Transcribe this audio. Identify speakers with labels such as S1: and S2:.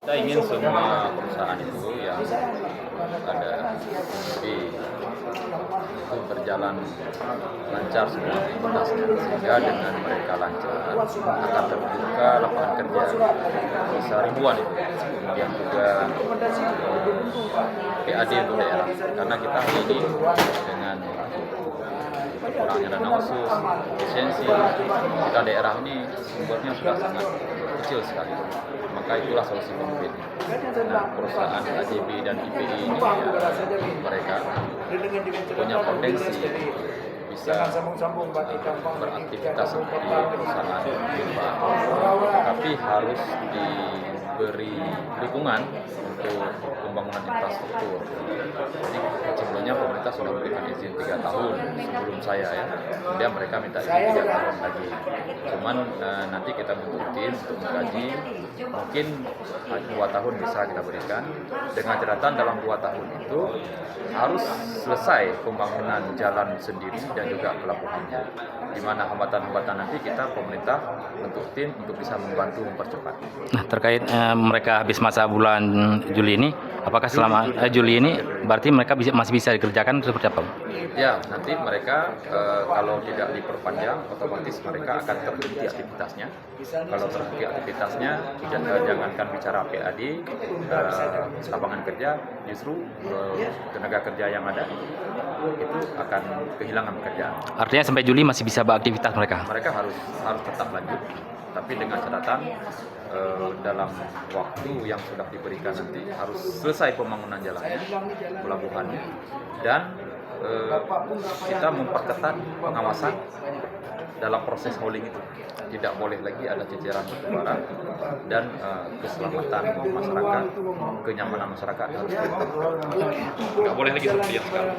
S1: Kita ingin semua perusahaan itu yang ada di itu berjalan lancar semua aktivitasnya, sehingga dengan mereka lancar akan terbuka lapangan kerja bisa ribuan itu. Kemudian juga PAD untuk daerah, karena kita hari ini dengan kurangnya dana khusus, lisensi, kita daerah ini sumbernya sudah sangat kecil sekali. Maka itulah solusi konkretnya. Nah, perusahaan AJB dan IPI ini mereka punya potensi bisa beraktivitas seperti perusahaan pipa, tapi harus diberi dukungan untuk pembangunan infrastruktur. Jadi sebelumnya pemerintah sudah memberikan izin 3 tahun sebelum saya ya, kemudian mereka minta izin 3 tahun lagi. Cuman nanti kita bentuk tim untuk mengkaji, mungkin 2 tahun bisa kita berikan, dengan catatan dalam 2 tahun itu harus selesai pembangunan jalan sendiri dan juga pelabuhannya. Di mana hambatan-hambatan nanti kita pemerintah bentuk tim untuk bisa membantu mempercepat.
S2: Nah, terkait mereka habis masa bulan Juli ini, apakah selama Juli ini berarti mereka masih bisa dikerjakan seperti apa?
S1: Ya, nanti mereka kalau tidak diperpanjang, otomatis mereka akan terhenti aktivitasnya. Kalau terhenti aktivitasnya, jangankan bicara PAD, lapangan kerja, justru tenaga kerja yang ada itu akan kehilangan pekerjaan.
S2: Artinya sampai Juli masih bisa beraktivitas mereka?
S1: Mereka harus tetap lanjut, tapi dengan catatan dalam waktu yang sudah diberikan nanti harus selesai pembangunan jalannya, pelabuhannya, dan kita memperketat pengawasan dalam proses hauling itu. Tidak boleh lagi ada ceceran batubara, dan keselamatan masyarakat, kenyamanan masyarakat harus diutamakan. Tidak boleh lagi seperti yang sekarang.